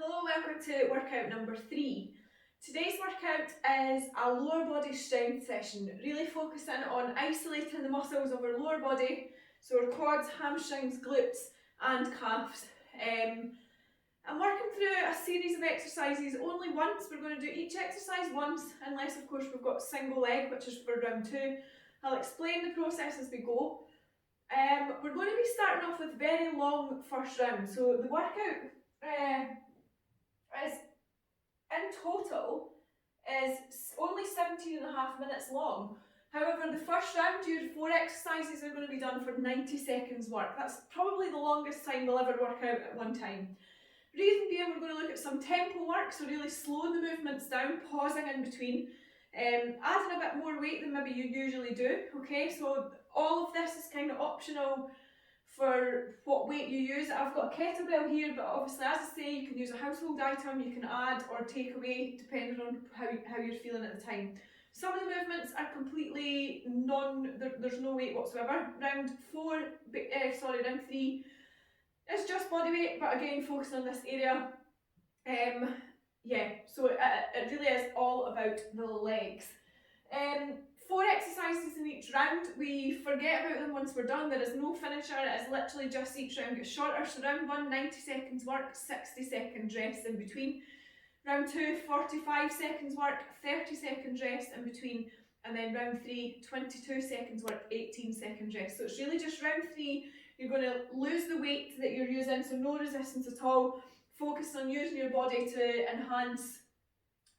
Hello, welcome to workout number 3. Today's workout is a lower body strength session, really focusing on isolating the muscles of our lower body, so our quads, hamstrings, glutes and calves. I'm working through a series of exercises only once. We're going to do each exercise once, unless of course we've got single leg, which is for round 2. I'll explain the process as we go. We're going to be starting off with very long first round, so the workout is in total is only 17.5 minutes long. However, the first round, your 4 exercises are going to be done for 90 seconds work. That's probably the longest time we'll ever work out at one time. Reason being, we're going to look at some tempo work, so really slowing the movements down, pausing in between, adding a bit more weight than maybe you usually do, okay? So all of this is kind of optional for what weight you use. I've got a kettlebell here, but obviously, as I say, you can use a household item, you can add or take away depending on how you're feeling at the time. Some of the movements are completely there's no weight whatsoever. Round 3 is just body weight, but again, focusing on this area. So it really is all about the legs. 4 exercises in each round. We forget about them once we're done. There is no finisher. It is literally just each round gets shorter. So round 1, 90 seconds work, 60 seconds rest in between. Round 2, 45 seconds work, 30 seconds rest in between. And then round 3, 22 seconds work, 18 seconds rest. So it's really just round 3. You're going to lose the weight that you're using, so no resistance at all. Focus on using your body to enhance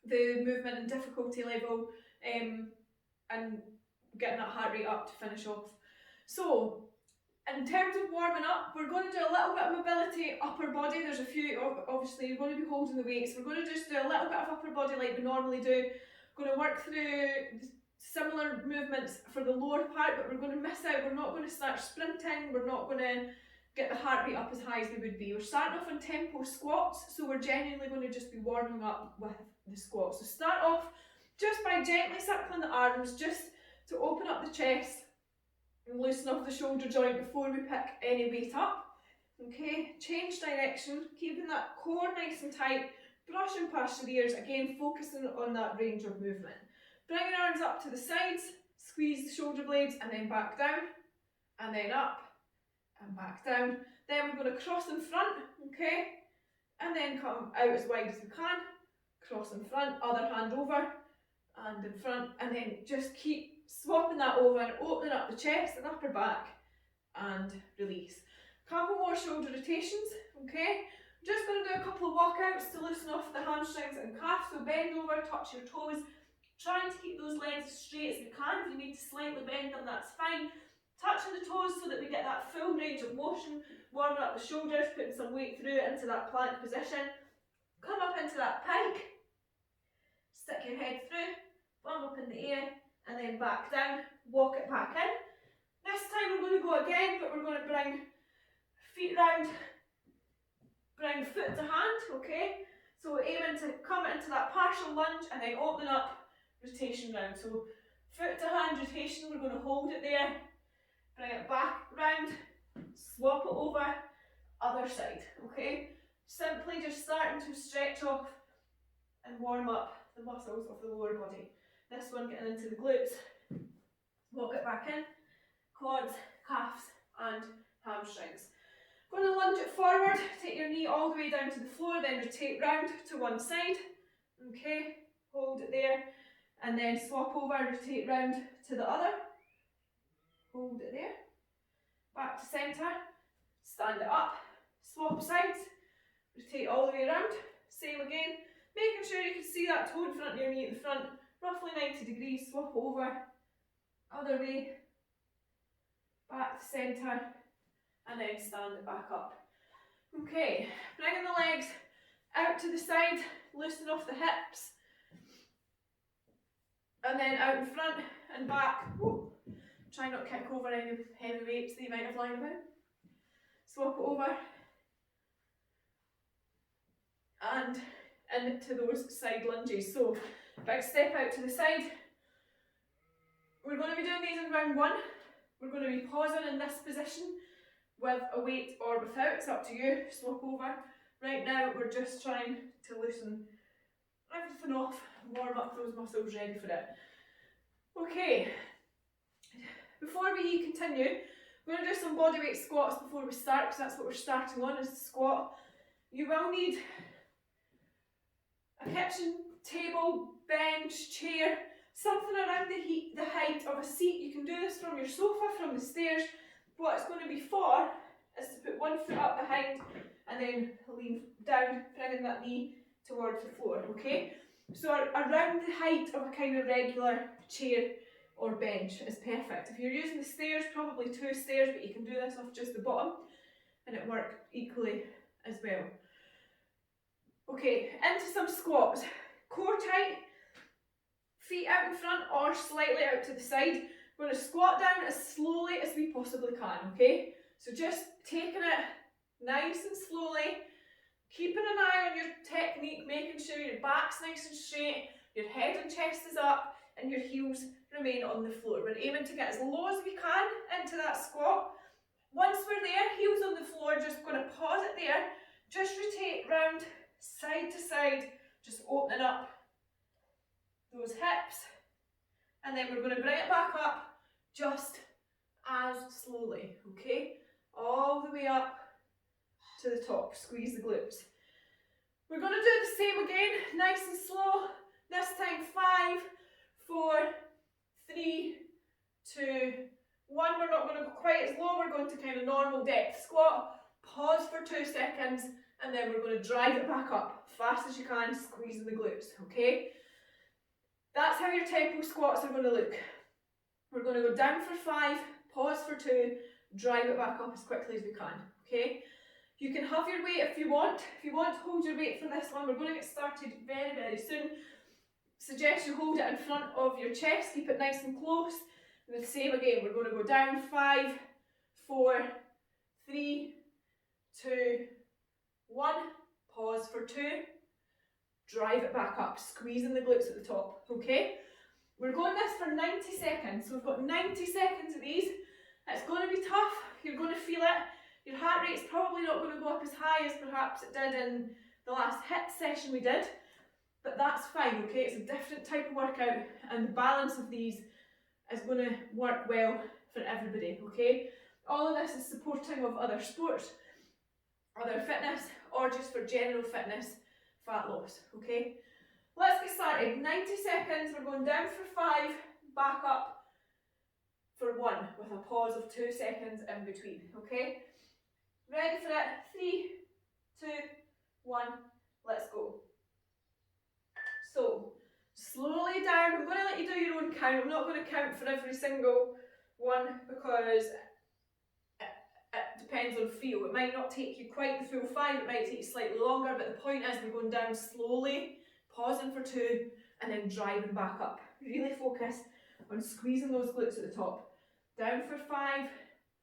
the movement and difficulty level, and getting that heart rate up to finish off. So, in terms of warming up, we're going to do a little bit of mobility, upper body. There's a few, obviously you're going to be holding the weights. We're going to just do a little bit of upper body like we normally do. We're going to work through similar movements for the lower part, but we're going to miss out. We're not going to start sprinting. We're not going to get the heart rate up as high as we would be. We're starting off on tempo squats, so we're genuinely going to just be warming up with the squats. So start off just by gently circling the arms, just to open up the chest and loosen off the shoulder joint before we pick any weight up. Okay, change direction, keeping that core nice and tight, brushing past your ears, again focusing on that range of movement. Bring your arms up to the sides, squeeze the shoulder blades and then back down, and then up and back down. Then we're going to cross in front, okay, and then come out as wide as we can, cross in front, other hand over, and in front, and then just keep swapping that over and opening up the chest and upper back and release. Couple more shoulder rotations, okay? I'm just going to do a couple of walkouts to loosen off the hamstrings and calves. So bend over, touch your toes, trying to keep those legs as straight as we can. If you need to slightly bend them, that's fine. Touching the toes so that we get that full range of motion, warming up the shoulders, putting some weight through it into that plank position. Come up into that pike, stick your head through, bum up in the air, and then back down, walk it back in. This time we're going to go again, but we're going to bring feet round, bring foot to hand, okay? So aiming to come into that partial lunge and then open up, rotation round. So foot to hand rotation, we're going to hold it there, bring it back round, swap it over, other side, okay? Simply just starting to stretch off and warm up the muscles of the lower body. This one getting into the glutes, walk it back in, quads, calves and hamstrings. Going to lunge it forward, take your knee all the way down to the floor, then rotate round to one side, okay, hold it there, and then swap over, rotate round to the other, hold it there, back to centre, stand it up, swap sides, rotate all the way around, same again, making sure you can see that toe in front of your knee at the front, roughly 90 degrees, swap over, other way, back to centre, and then stand it back up. Okay, bringing the legs out to the side, loosen off the hips, and then out in front and back. Whoa. Try not to kick over any heavy weights that you might have lying about. Swap it over and into those side lunges. So, big step out to the side. We're going to be doing these in round 1. We're going to be pausing in this position with a weight or without, it's up to you. Swap over, Right now we're just trying to loosen everything off, warm up those muscles ready for it. Okay, before we continue, we're going to do some bodyweight squats before we start, because that's what we're starting on, is the squat. You will need a kitchen table, bench, chair, something around the height of a seat. You can do this from your sofa, from the stairs. What it's going to be for is to put one foot up behind and then lean down, bringing that knee towards the floor, okay? So around the height of a kind of regular chair or bench is perfect. If you're using the stairs, probably 2 stairs, but you can do this off just the bottom and it works equally as well. Okay, into some squats. Core tight, feet out in front or slightly out to the side. We're going to squat down as slowly as we possibly can, okay? So just taking it nice and slowly, keeping an eye on your technique, making sure your back's nice and straight, your head and chest is up, and your heels remain on the floor. We're aiming to get as low as we can into that squat. Once we're there, heels on the floor, just going to pause it there, just rotate round side to side, just opening up those hips, and then we're going to bring it back up just as slowly, okay? All the way up to the top, squeeze the glutes. We're going to do the same again, nice and slow. This time 5, 4, 3, 2, 1. We're not going to go quite as low, we're going to kind of normal depth squat. Pause for 2 seconds, and then we're going to drive it back up, fast as you can, squeezing the glutes, okay? That's how your tempo squats are going to look. We're going to go down for 5, pause for 2, drive it back up as quickly as we can, okay? You can have your weight if you want. If you want to hold your weight for this one, we're going to get started very, very soon. Suggest you hold it in front of your chest, keep it nice and close. And the same again, we're going to go down 5, 4, 3, 2, 1, pause for 2, drive it back up, squeezing the glutes at the top, okay? We're going this for 90 seconds, so we've got 90 seconds of these. It's going to be tough, you're going to feel it. Your heart rate's probably not going to go up as high as perhaps it did in the last HIIT session we did, but that's fine, okay? It's a different type of workout, and the balance of these is going to work well for everybody, okay? All of this is supporting of other sports, other fitness, or just for general fitness, fat loss, okay? Let's get started. 90 seconds, we're going down for 5, back up for 1, with a pause of 2 seconds in between, okay? Ready for it? 3, 2, 1, let's go. So, slowly down. I'm going to let you do your own count. I'm not going to count for every single one because it depends on feel. It might not take you quite the full 5, it might take you slightly longer, but the point is we're going down slowly, pausing for 2, and then driving back up. Really focus on squeezing those glutes at the top. Down for 5,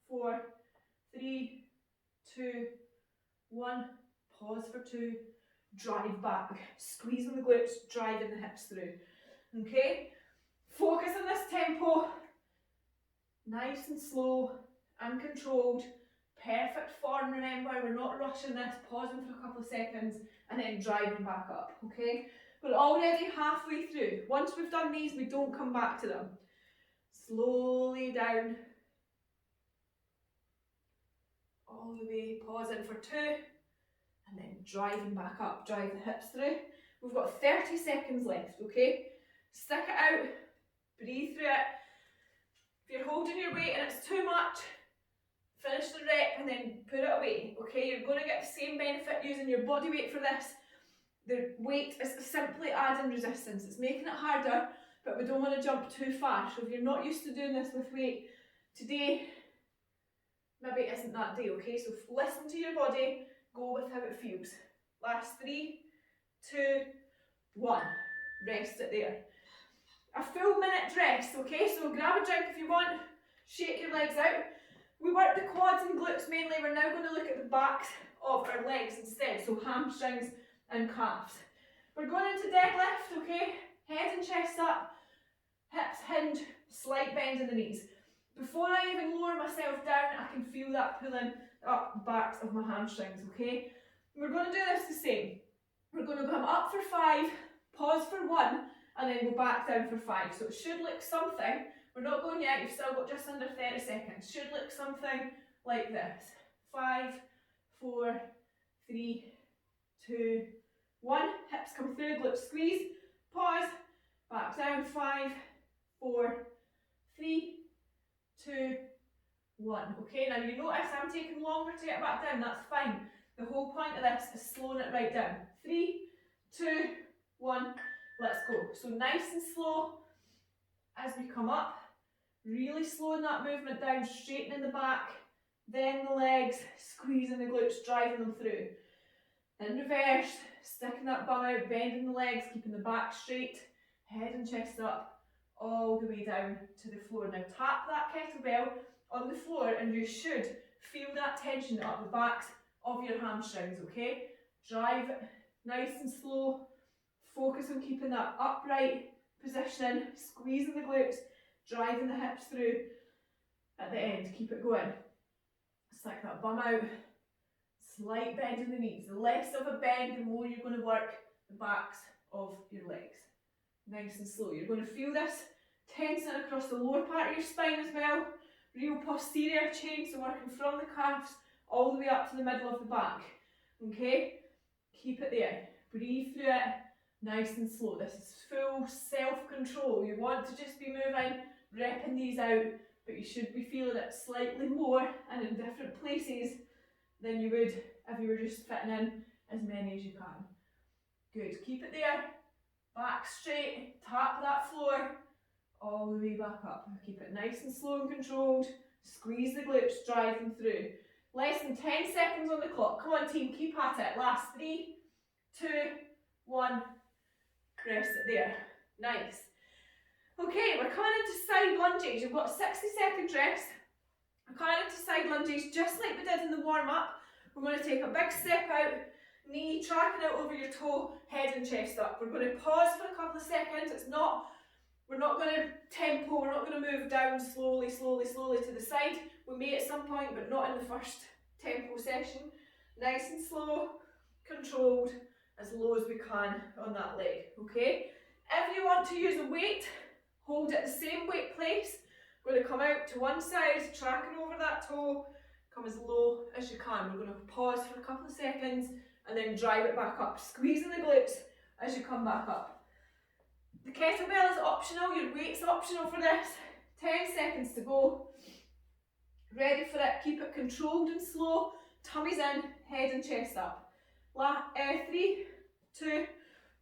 4, 3, 2, 1, pause for 2, drive back, squeezing the glutes, driving the hips through, okay? Focus on this tempo, nice and slow and controlled, perfect form, remember, we're not rushing this, pausing for a couple of seconds and then driving back up, okay? We're already halfway through. Once we've done these, we don't come back to them. Slowly down, all the way, pausing for 2, and then driving back up, drive the hips through. We've got 30 seconds left, okay? Stick it out, breathe through it. If you're holding your weight and it's too much, finish the rep and then put it away, okay? You're going to get the same benefit using your body weight for this. The weight is simply adding resistance. It's making it harder, but we don't want to jump too far. So if you're not used to doing this with weight, today maybe it isn't that day, okay? So listen to your body, go with how it feels. Last 3, 2, 1. Rest it there. A full minute rest, okay? So grab a drink if you want, shake your legs out. We work the quads and glutes mainly. We're now going to look at the backs of our legs instead, so hamstrings and calves. We're going into deadlift, okay? Head and chest up, hips hinge, slight bend in the knees. Before I even lower myself down, I can feel that pulling up the backs of my hamstrings, okay? We're going to do this the same. We're going to come up for 5, pause for 1, and then go back down for 5. So it should look something, we're not going yet, you've still got just under 30 seconds. Should look something like this. 5, 4, 3, 2, 1. Hips come through, glutes squeeze, pause, back down, 5, 4, 3, 2, 1. Okay, now you notice I'm taking longer to get back down, that's fine. The whole point of this is slowing it right down. 3, 2, 1, let's go. So nice and slow as we come up, really slowing that movement down, straightening the back, then the legs, squeezing the glutes, driving them through. In reverse, sticking that bum out, bending the legs, keeping the back straight, head and chest up, all the way down to the floor. Now tap that kettlebell on the floor and you should feel that tension up the backs of your hamstrings, okay? Drive it nice and slow, focus on keeping that upright positioning, squeezing the glutes, driving the hips through at the end, keep it going. Stick that bum out, slight bend in the knees. The less of a bend, the more you're going to work the backs of your legs. Nice and slow. You're going to feel this tensing across the lower part of your spine as well. Real posterior chain, so working from the calves all the way up to the middle of the back. Okay? Keep it there. Breathe through it, nice and slow. This is full self-control. You want to just be moving, repping these out, but you should be feeling it slightly more and in different places than you would if you were just fitting in as many as you can. Good, keep it there, back straight, tap that floor, all the way back up. Keep it nice and slow and controlled, squeeze the glutes, drive them through. Less than 10 seconds on the clock. Come on team, keep at it. Last 3, 2, 1, rest it there. Nice. Okay, we're coming into side lunges. You've got 60 seconds rest. We're coming into side lunges just like we did in the warm-up. We're going to take a big step out, knee tracking out over your toe, head and chest up. We're going to pause for a couple of seconds. We're not going to tempo, we're not going to move down slowly, slowly, slowly to the side. We may at some point, but not in the first tempo session. Nice and slow, controlled, as low as we can on that leg, okay? If you want to use a weight, hold it the same weight place. We're going to come out to one side, tracking over that toe, come as low as you can. We're going to pause for a couple of seconds and then drive it back up, squeezing the glutes as you come back up. The kettlebell is optional, your weight's optional for this. 10 seconds to go. Ready for it, keep it controlled and slow. Tummy's in, head and chest up. 3, 2,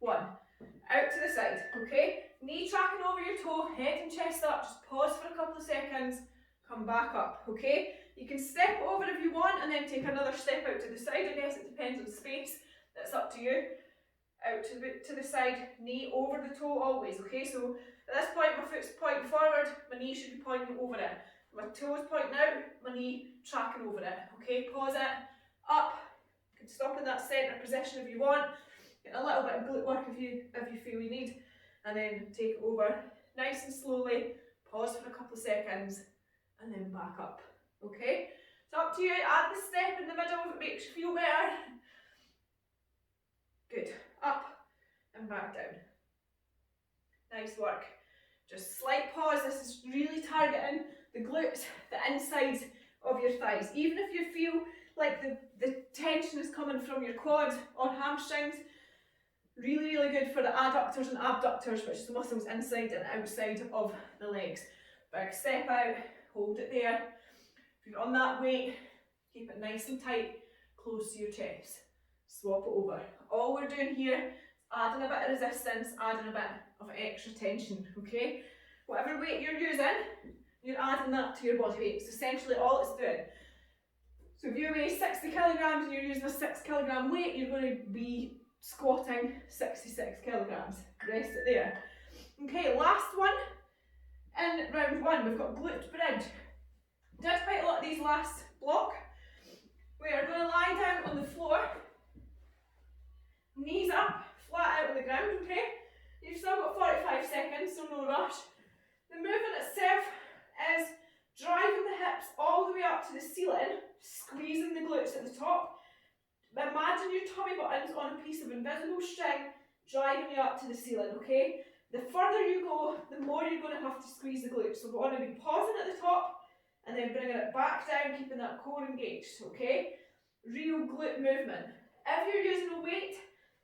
1. Out to the side, okay? Knee tracking over your toe, head and chest up. Just pause for a couple of seconds, come back up, okay? You can step over if you want and then take another step out to the side. I guess it depends on space, that's up to you. Out to the side, knee over the toe always, okay? So at this point my foot's pointing forward, my knee should be pointing over it. My toes pointing out, my knee tracking over it, okay? Pause it, up, you can stop in that centre position if you want, get a little bit of glute work if you feel you need, and then take it over nice and slowly, pause for a couple of seconds, and then back up, okay? It's up to you, add the step in the middle if it makes you feel better. Good, up and back down. Nice work. Just slight pause, this is really targeting the glutes, the insides of your thighs. Even if you feel like the tension is coming from your quads or hamstrings, really, really good for the adductors and abductors, which is the muscles inside and outside of the legs. Big step out, hold it there. If you're on that weight, keep it nice and tight, close to your chest. Swap it over. All we're doing here is adding a bit of resistance, adding a bit of extra tension, okay? Whatever weight you're using, you're adding that to your body weight. It's essentially all it's doing. So if you weigh 60 kilograms and you're using a 6 kilogram weight, you're going to be squatting 66 kilograms. Rest it there. Okay, last one in round 1, we've got glute bridge. Did quite a lot of these last block. We are going to lie down on the floor, knees up, flat out on the ground, okay? You've still got 45 seconds, so no rush. The movement itself is driving the hips all the way up to the ceiling, squeezing the glutes at the top, Imagine your tummy buttons on a piece of invisible string driving you up to the ceiling, okay? The further you go, the more you're going to have to squeeze the glutes. So we want to be pausing at the top and then bringing it back down, keeping that core engaged, okay? Real glute movement. If you're using a weight,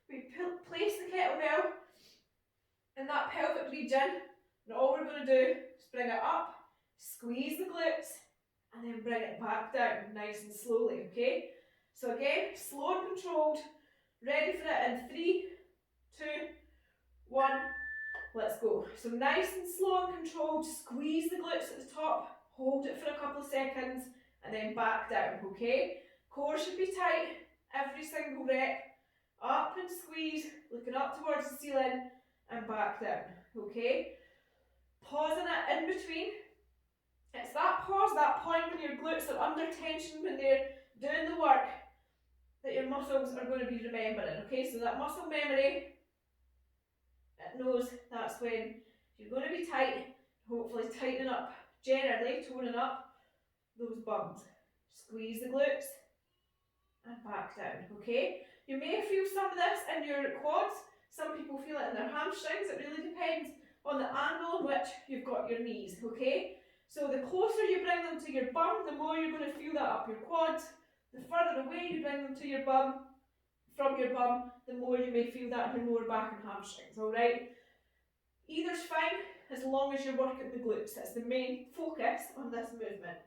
we place the kettlebell in that pelvic region, and all we're going to do is bring it up, squeeze the glutes, and then bring it back down, nice and slowly, okay? So again, slow and controlled, ready for it in 3, 2, 1, let's go. So nice and slow and controlled, squeeze the glutes at the top, hold it for a couple of seconds, and then back down, okay? Core should be tight, every single rep, up and squeeze, looking up towards the ceiling, and back down, okay? Pausing it in between. It's that pause, that point when your glutes are under tension, when they're doing the work, that your muscles are going to be remembering, okay? So that muscle memory, it knows that's when you're going to be tight, hopefully tightening up, generally toning up those bums. Squeeze the glutes and back down, okay? You may feel some of this in your quads, some people feel it in their hamstrings, it really depends on the angle in which you've got your knees, okay? So the closer you bring them to your bum, the more you're going to feel that up your quads. The further away you bring them to your bum, from your bum, the more you may feel that in your lower back and hamstrings, alright? Either's fine, as long as you're working the glutes. That's the main focus on this movement.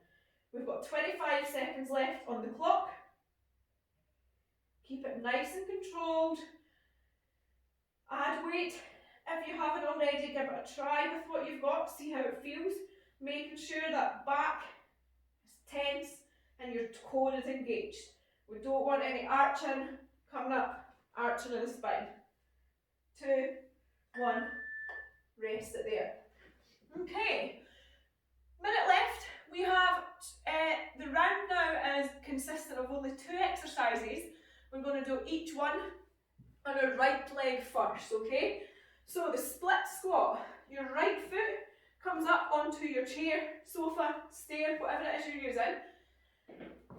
We've got 25 seconds left on the clock. Keep it nice and controlled. Add weight. If you haven't already, give it a try with what you've got, see how it feels. Making sure that back is tense and your core is engaged. We don't want any arching coming up, arching of the spine. 2, 1, rest it there. Okay, minute left. We have the round now is consistent of only 2 exercises. We're going to do each one on our right leg first, okay? So the split squat, your right foot comes up onto your chair, sofa, stair, whatever it is you're using.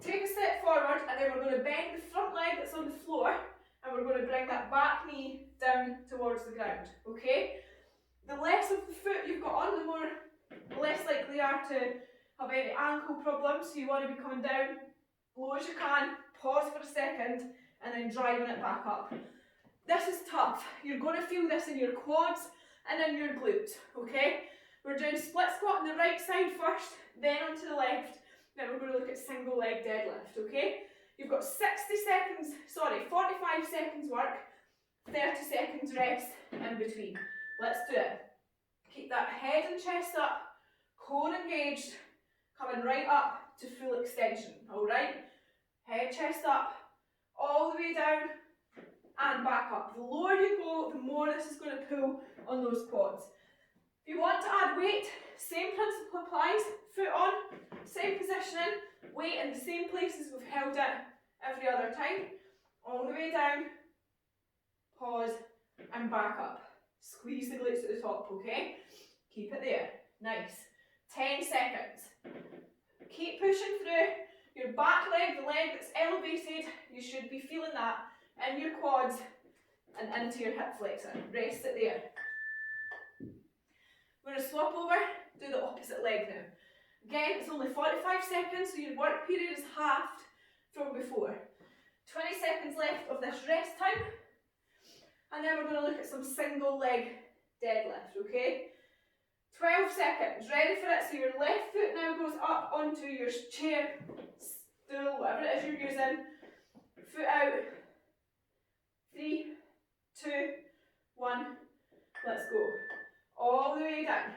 Take a step forward and then we're going to bend the front leg that's on the floor and we're going to bring that back knee down towards the ground, okay? The less of the foot you've got on, the less likely you are to have any ankle problems, so you want to be coming down low as you can, pause for a second and then driving it back up. This is tough. You're going to feel this in your quads and in your glutes, okay? We're doing split squat on the right side first, then onto the left, then we're going to look at single leg deadlift, okay? You've got 45 seconds work, 30 seconds rest in between. Let's do it. Keep that head and chest up, core engaged, coming right up to full extension, alright? Head, chest up, all the way down and back up. The lower you go, the more this is going to pull on those quads. If you want to add weight, same principle applies. Foot on, same positioning, weight in the same places we've held it every other time. All the way down, pause and back up. Squeeze the glutes at the top, okay? Keep it there. Nice. 10 seconds. Keep pushing through. Your back leg, the leg that's elevated, you should be feeling that in your quads and into your hip flexor. Rest it there. We're going to swap over, do the opposite leg now. Again, it's only 45 seconds, so your work period is halved from before. 20 seconds left of this rest time. And then we're going to look at some single leg deadlift, okay? 12 seconds, ready for it. So your left foot now goes up onto your chair, stool, whatever it is you're using. Foot out. 3, 2, 1, let's go. All the way down.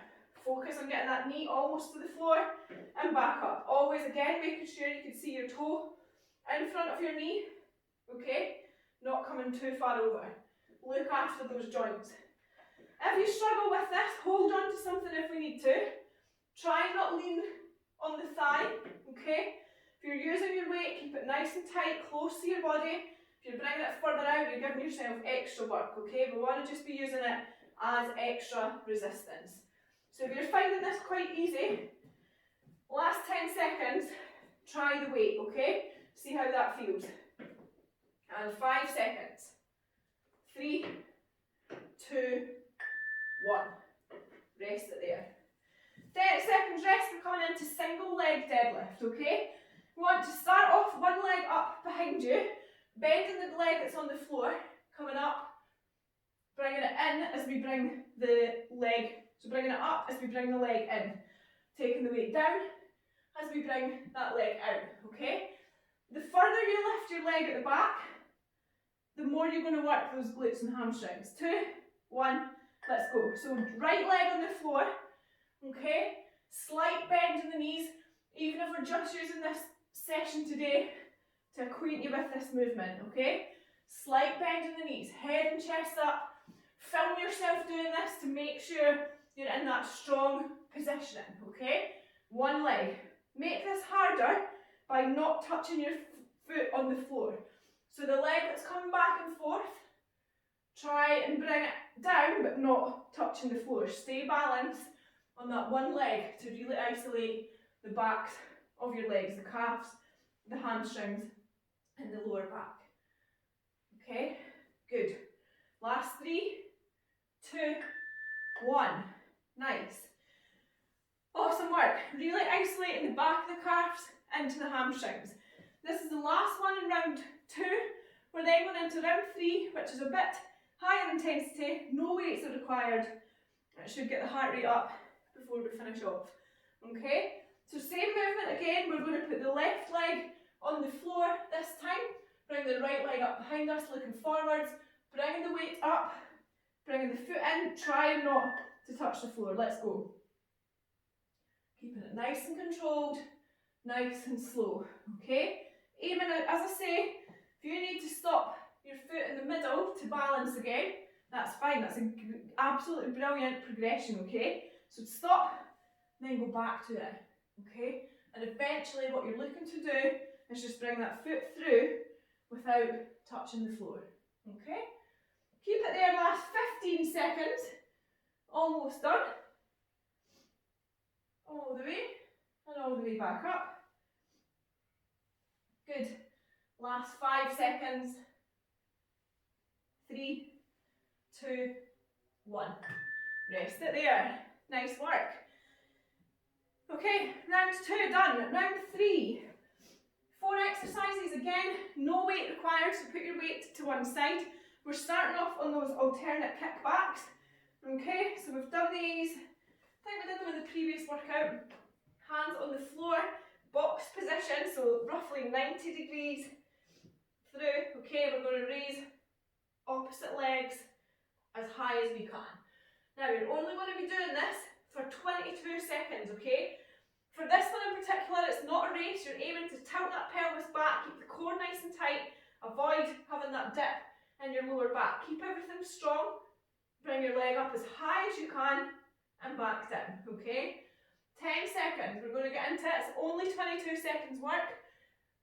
Focus on getting that knee almost to the floor and back up. Always, again, making sure you can see your toe in front of your knee, okay? Not coming too far over. Look after those joints. If you struggle with this, hold on to something if we need to. Try and not lean on the thigh, okay? If you're using your weight, keep it nice and tight, close to your body. If you're bringing it further out, you're giving yourself extra work, okay? We want to just be using it as extra resistance. So if you're finding this quite easy, last 10 seconds, try the weight, okay? See how that feels. And 5 seconds. 3, 2, 1. Rest it there. 30 seconds rest, we're coming into single leg deadlift, okay? We want to start off one leg up behind you, bending the leg that's on the floor, coming up, bringing it in as we bring the leg, so bringing it up as we bring the leg in, taking the weight down as we bring that leg out, okay? The further you lift your leg at the back, the more you're going to work those glutes and hamstrings. 2, 1, let's go. So right leg on the floor, okay? Slight bend in the knees, even if we're just using this session today to acquaint you with this movement, okay? Slight bend in the knees, head and chest up. Film yourself doing this to make sure you're in that strong positioning, okay? One leg. Make this harder by not touching your foot on the floor. So the leg that's coming back and forth, try and bring it down but not touching the floor. Stay balanced on that one leg to really isolate the backs of your legs, the calves, the hamstrings and the lower back. Okay, good. Last 3, 2, 1. Nice. Awesome work. Really isolating the back of the calves into the hamstrings. This is the last one in round 2. We're then going into round 3, which is a bit higher intensity. No weights are required. It should get the heart rate up before we finish off. Okay, so same movement again. We're going to put the left leg on the floor this time. Bring the right leg up behind us, looking forwards. Bringing the weight up. Bringing the foot in. Try not to touch the floor. Let's go. Keeping it nice and controlled, nice and slow, okay? Aiming out, as I say, if you need to stop your foot in the middle to balance again, that's fine. That's an absolutely brilliant progression, okay? So stop, then go back to it, okay? And eventually what you're looking to do is just bring that foot through without touching the floor, okay? Keep it there, last 15 seconds. Almost done. All the way, and all the way back up. Good. Last 5 seconds. 3, 2, 1. Rest it there. Nice work. Okay, round 2 done. Round 3. 4 exercises again, no weight required, so put your weight to one side. We're starting off on those alternate kickbacks. Okay, so we've done these. I think we did them in the previous workout. Hands on the floor, box position, so roughly 90 degrees through. Okay, we're going to raise opposite legs as high as we can. Now, you're only going to be doing this for 22 seconds, okay? For this one in particular, it's not a race. You're aiming to tilt that pelvis back, keep the core nice and tight, avoid having that dip in your lower back. Keep everything strong. Bring your leg up as high as you can and back down, okay? 10 seconds, we're going to get into it. It's only 22 seconds work,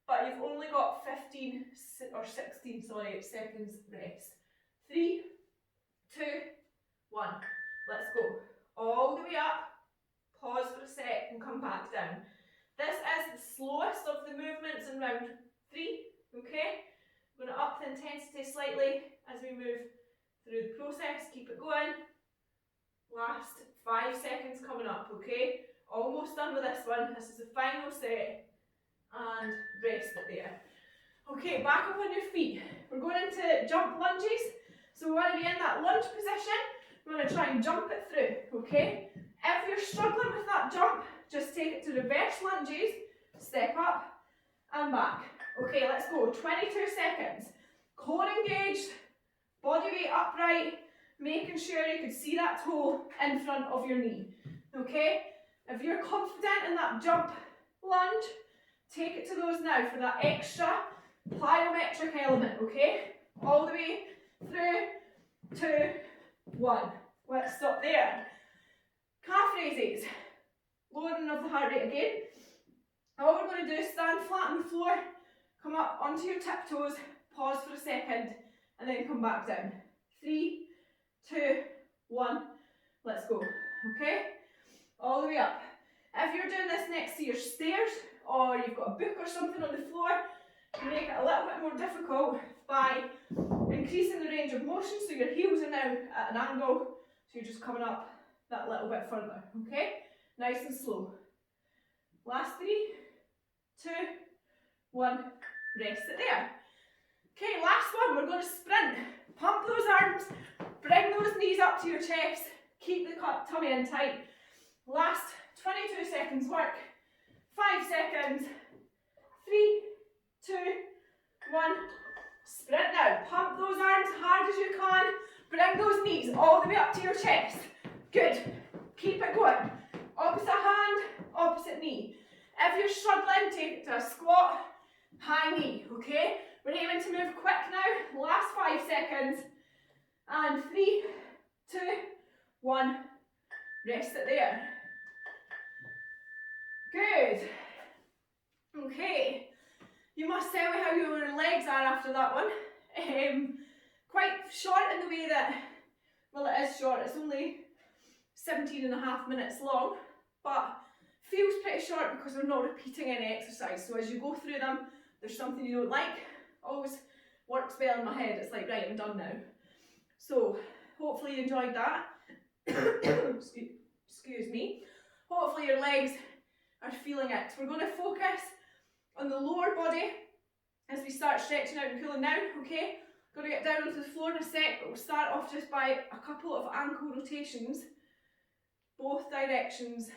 but you've only got 16 seconds rest. 3, 2, 1. Let's go. All the way up, pause for a sec and come back down. This is the slowest of the movements in round 3, okay? We're going to up the intensity slightly as we move through the process. Keep it going. Last 5 seconds coming up, okay? Almost done with this one. This is the final set. And rest it there. Okay, back up on your feet. We're going into jump lunges. So we want to be in that lunge position. We want to try and jump it through, okay? If you're struggling with that jump, just take it to reverse lunges. Step up and back. Okay, let's go. 22 seconds. Core engaged. Body weight upright. Making sure you can see that toe in front of your knee, okay? If you're confident in that jump lunge, take it to those now for that extra plyometric element, okay? All the way through, 2, 1. Let's stop there. Calf raises, lowering of the heart rate again. All we're going to do is stand flat on the floor, come up onto your tiptoes, pause for a second, and then come back down. 3, 2, 1, let's go, okay? All the way up. If you're doing this next to your stairs, or you've got a book or something on the floor, You make it a little bit more difficult by increasing the range of motion, so your heels are now at an angle, so you're just coming up that little bit further, okay? Nice and slow. Last 3, 2, 1, rest it there. Okay, last one, we're going to sprint. Pump those arms, bring those knees up to your chest, keep the tummy in tight. Last 22 seconds work, 5 seconds, 3, 2, 1, sprint now. Pump those arms hard as you can, bring those knees all the way up to your chest. Good, keep it going. Opposite hand, opposite knee. If you're struggling, take it to a squat, high knee, okay? We're aiming to move quick now, last 5 seconds, and 3, 2, 1, rest it there. Good. Okay, you must tell me how your legs are after that one. Quite short in the way that, well, it is short, it's only 17.5 minutes long, but feels pretty short because we're not repeating any exercise. So as you go through them, there's something you don't like, always works well in my head. It's like, right, I'm done now. So hopefully you enjoyed that. Excuse me. Hopefully your legs are feeling it. We're going to focus on the lower body as we start stretching out and cooling down, okay? Going to get down onto the floor in a sec, but we'll start off just by a couple of ankle rotations, both directions,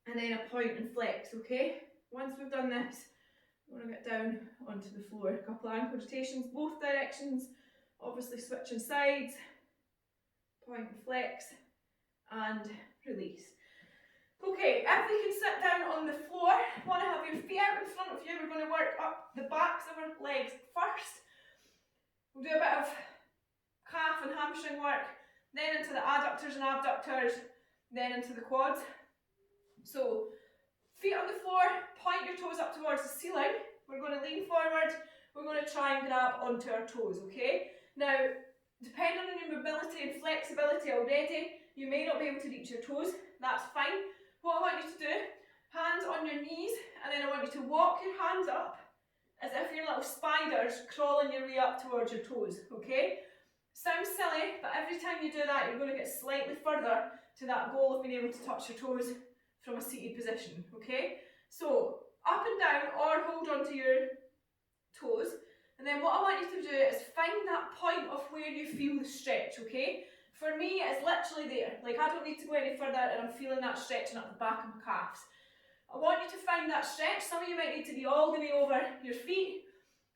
and then a point and flex, okay? Once we've done this, we're going to get down onto the floor. A couple of ankle rotations, both directions, obviously switching sides, point and flex, and release. Okay, if we can sit down on the floor, want to have your feet out in front of you, we're going to work up the backs of our legs first. We'll do a bit of calf and hamstring work, then into the adductors and abductors, then into the quads. So, feet on the floor, point your toes up towards the ceiling. We're going to lean forward, we're going to try and grab onto our toes, okay? Now, depending on your mobility and flexibility already, you may not be able to reach your toes, that's fine. What I want you to do, hands on your knees, and then I want you to walk your hands up as if you're little spiders crawling your way up towards your toes, okay? Sounds silly, but every time you do that, you're going to get slightly further to that goal of being able to touch your toes from a seated position, okay? So, up and down, or hold on to your toes, and then what I want you to do is find that point of where you feel the stretch, okay? For me, it's literally there. Like, I don't need to go any further, and I'm feeling that stretching up the back of my calves. I want you to find that stretch. Some of you might need to be all the way over your feet.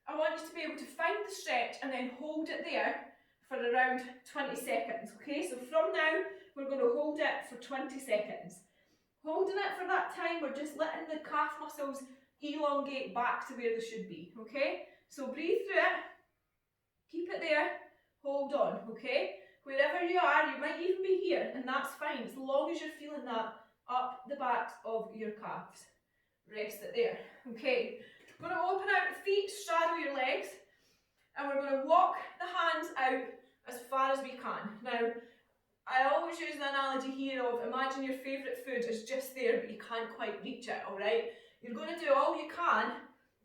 I want you to be able to find the stretch and then hold it there for around 20 seconds, okay? So from now, we're going to hold it for 20 seconds. Holding it for that time, we're just letting the calf muscles elongate back to where they should be, okay? So breathe through it, keep it there, hold on, okay? Wherever you are, you might even be here, and that's fine, as long as you're feeling that up the backs of your calves. Rest it there. Okay, we're going to open out the feet, straddle your legs, and we're going to walk the hands out as far as we can. Now, I always use the analogy here of imagine your favourite food is just there, but you can't quite reach it, alright? You're going to do all you can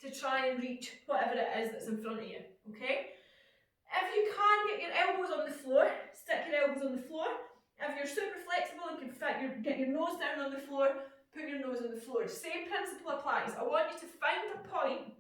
to try and reach whatever it is that's in front of you, okay? If you can get your elbows on the floor, stick your elbows on the floor. If you're super flexible and can get your nose down on the floor, put your nose on the floor. Same principle applies. I want you to find a point,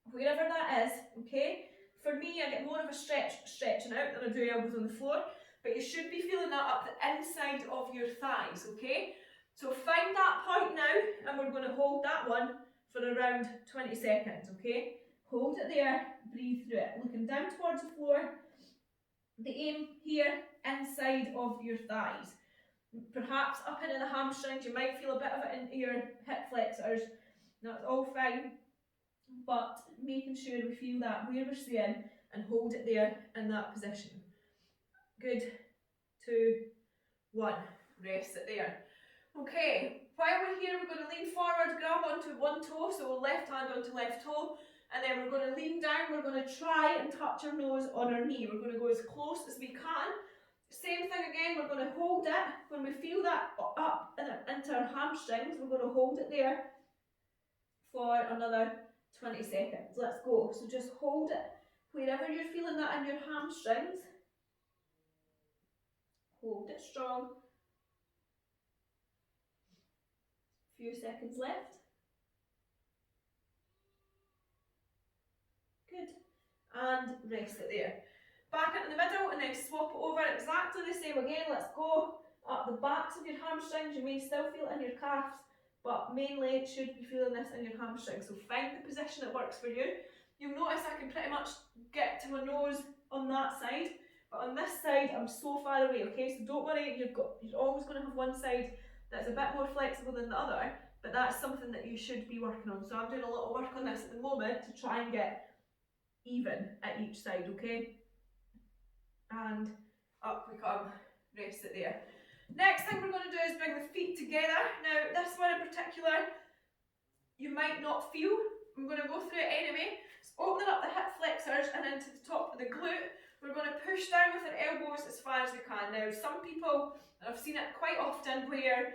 wherever that is, okay? For me, I get more of a stretching out than I do elbows on the floor, but you should be feeling that up the inside of your thighs, okay? So find that point now, and we're going to hold that one for around 20 seconds, okay? Hold it there, breathe through it, looking down towards the floor. The aim here, inside of your thighs. Perhaps up into the hamstrings, you might feel a bit of it into your hip flexors. That's all fine, but making sure we feel that where we're staying and hold it there in that position. Good, 2, 1, rest it there. Okay, while we're here, we're going to lean forward, grab onto one toe, so left hand onto left toe, and then we're going to lean down, we're going to try and touch our nose on our knee. We're going to go as close as we can. Same thing again, we're going to hold it. When we feel that up into our hamstrings, we're going to hold it there for another 20 seconds. Let's go. So just hold it wherever you're feeling that in your hamstrings. Hold it strong. Few seconds left. Good. And rest it there. Back into the middle and then swap it over exactly the same again. Let's go up the backs of your hamstrings. You may still feel it in your calves, but mainly it should be feeling this in your hamstrings. So find the position that works for you. You'll notice I can pretty much get to my nose on that side, but on this side I'm so far away, okay? So don't worry, you're always going to have one side that's a bit more flexible than the other, but that's something that you should be working on. So I'm doing a lot of work on this at the moment to try and get even at each side, okay? And up we come, rest it there. Next thing we're going to do is bring the feet together. Now this one in particular, you might not feel. I'm going to go through it anyway. So opening up the hip flexors and into the top of the glute. We're going to push down with our elbows as far as we can. Now some people, and I've seen it quite often, where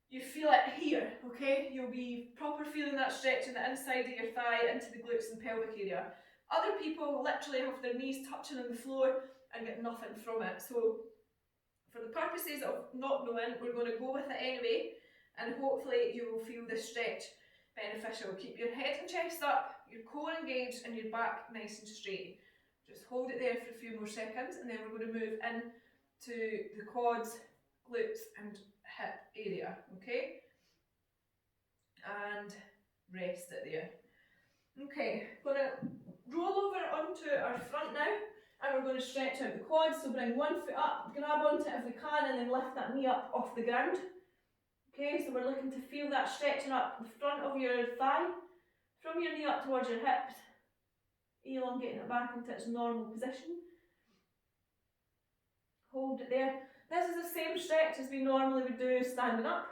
you feel it here, okay? You'll be proper feeling that stretch in the inside of your thigh into the glutes and pelvic area. Other people literally have their knees touching on the floor and get nothing from it. So for the purposes of not knowing, we're going to go with it anyway, and hopefully you will feel this stretch beneficial. Keep your head and chest up, your core engaged and your back nice and straight. Just hold it there for a few more seconds and then we're going to move in to the quads, glutes and hip area, okay? And rest it there. Okay, we're going to roll over onto our front now and we're going to stretch out the quads. So bring one foot up, grab onto it if we can, and then lift that knee up off the ground. Okay, so we're looking to feel that stretching up the front of your thigh, from your knee up towards your hips, elongating it back into its normal position. Hold it there. This is the same stretch as we normally would do standing up,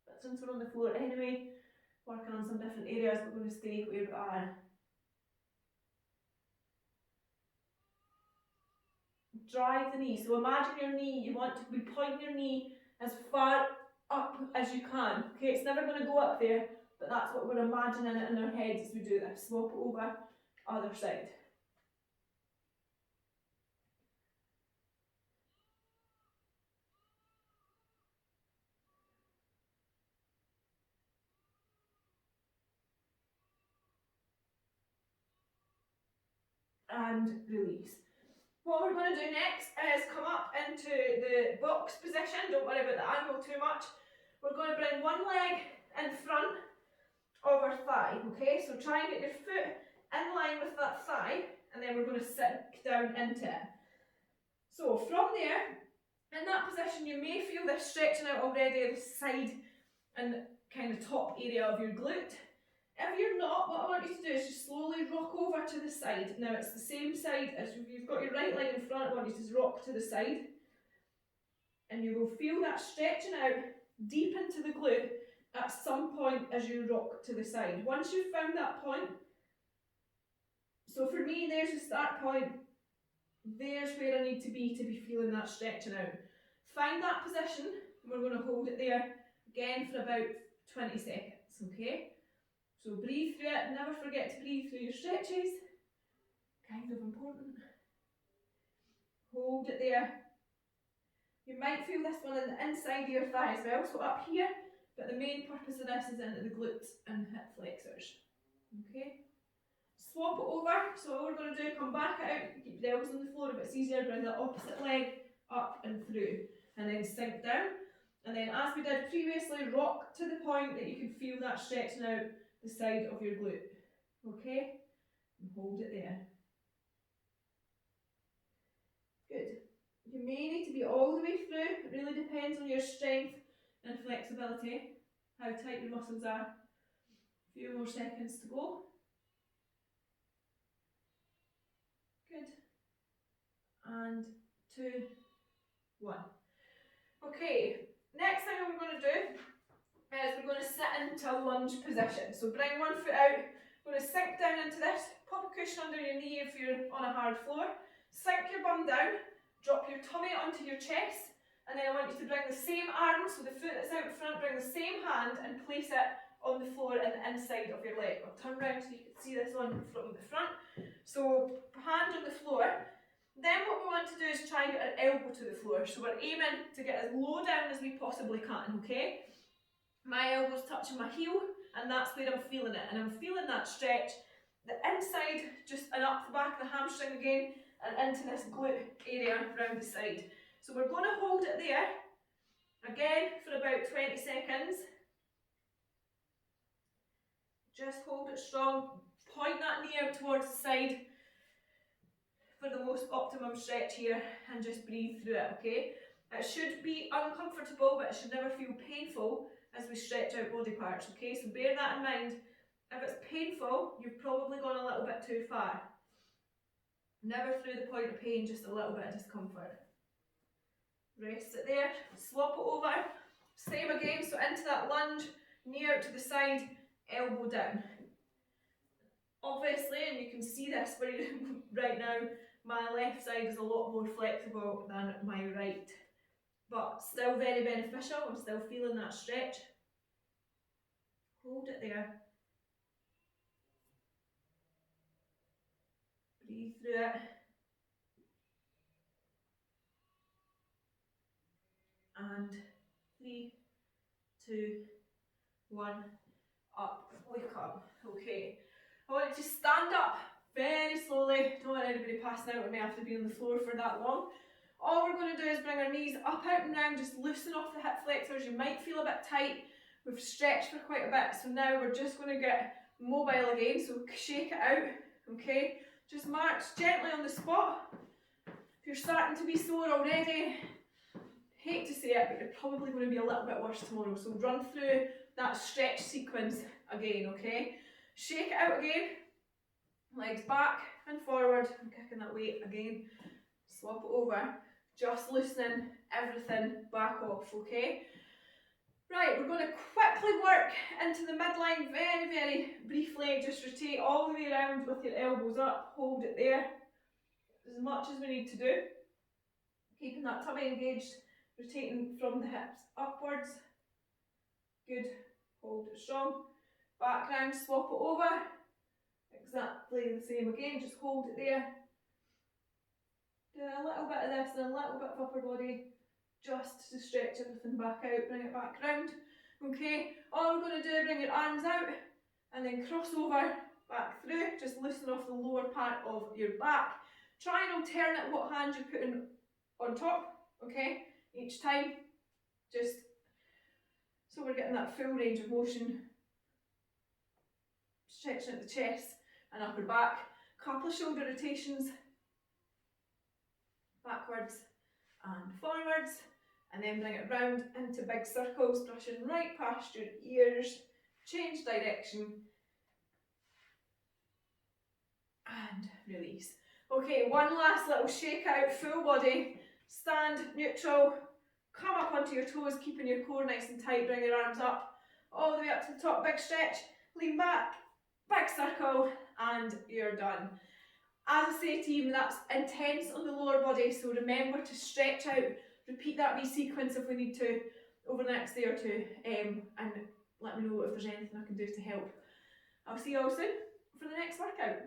but since we're on the floor anyway, working on some different areas, we're going to stay where we are. Drive the knee. So imagine your knee, you want to be pointing your knee as far up as you can. Okay, it's never going to go up there, but that's what we're imagining it in our heads as we do this. Swap it over, other side. And release. What we're going to do next is come up into the box position. Don't worry about the angle too much. We're going to bring one leg in front of our thigh, okay? So try and get your foot in line with that thigh, and then we're going to sink down into it. So from there, in that position, you may feel this stretching out already at the side and kind of top area of your glute. If you're not, what I want you to do is just slowly rock over to the side. Now it's the same side as if you've got your right leg in front. I want you to just rock to the side. And you will feel that stretching out deep into the glute at some point as you rock to the side. Once you've found that point, so for me there's the start point, there's where I need to be feeling that stretching out. Find that position, we're going to hold it there again for about 20 seconds, okay? So breathe through it, never forget to breathe through your stretches, kind of important. Hold it there. You might feel this one on the inside of your thigh as well, so up here, but the main purpose of this is into the glutes and hip flexors, okay? Swap it over, so all we're going to do, come back out, keep the elbows on the floor if it's easier, bring the opposite leg up and through, and then sink down. And then as we did previously, rock to the point that you can feel that stretching out the side of your glute, okay? And hold it there. Good. You may need to be all the way through, it really depends on your strength and flexibility, how tight your muscles are. A few more seconds to go. Good. And 2, 1. Okay, next thing we're going to do is we're going to sit into a lunge position. So bring one foot out, we're going to sink down into this, pop a cushion under your knee if you're on a hard floor, sink your bum down, drop your tummy onto your chest, and then I want you to bring the same arm, so the foot that's out in front, bring the same hand and place it on the floor and the inside of your leg. I'll turn around so you can see this one from the front. So hand on the floor. Then what we want to do is try and get our elbow to the floor. So we're aiming to get as low down as we possibly can, okay? My elbow's touching my heel, and that's where I'm feeling it. And I'm feeling that stretch, the inside, just and up the back of the hamstring again, and into this glute area around the side. So we're going to hold it there, again, for about 20 seconds. Just hold it strong, point that knee out towards the side for the most optimum stretch here, and just breathe through it, okay? It should be uncomfortable, but it should never feel painful as we stretch out body parts, okay? So bear that in mind. If it's painful, you've probably gone a little bit too far. Never through the point of pain, just a little bit of discomfort. Rest it there, swap it over. Same again, so into that lunge, knee out to the side, elbow down. Obviously, and you can see this right now, my left side is a lot more flexible than my right. But still very beneficial, I'm still feeling that stretch. Hold it there. Breathe through it. And 3, 2, 1, up, wake up. Okay. I want you to stand up very slowly. Don't want anybody passing out with me after being on the floor for that long. All we're going to do is bring our knees up, out and down, just loosen off the hip flexors. You might feel a bit tight. We've stretched for quite a bit, so now we're just going to get mobile again, so shake it out, okay? Just march gently on the spot. If you're starting to be sore already, hate to say it, but you're probably going to be a little bit worse tomorrow, so run through that stretch sequence again, okay? Shake it out again, legs back and forward, I'm kicking that weight again, swap it over, just loosening everything back off, okay? Right, we're going to quickly work into the midline very, very briefly. Just rotate all the way around with your elbows up, hold it there as much as we need to do. Keeping that tummy engaged, rotating from the hips upwards. Good, hold it strong. Back round, swap it over. Exactly the same again, just hold it there. Do a little bit of this and a little bit of upper body, just to stretch everything back out, bring it back round. Okay, all we're going to do, bring your arms out and then cross over back through, just loosen off the lower part of your back. Try and alternate what hand you're putting on top, okay, each time, just so we're getting that full range of motion. Stretching out the chest and upper back, couple of shoulder rotations, backwards and forwards, and then bring it round into big circles, brushing right past your ears, change direction, and release. Okay, one last little shake out, full body, stand neutral, come up onto your toes, keeping your core nice and tight, bring your arms up, all the way up to the top, big stretch, lean back, big circle, and you're done. As I say team, that's intense on the lower body, so remember to stretch out, repeat that wee sequence if we need to over the next day or two, and let me know if there's anything I can do to help. I'll see you all soon for the next workout.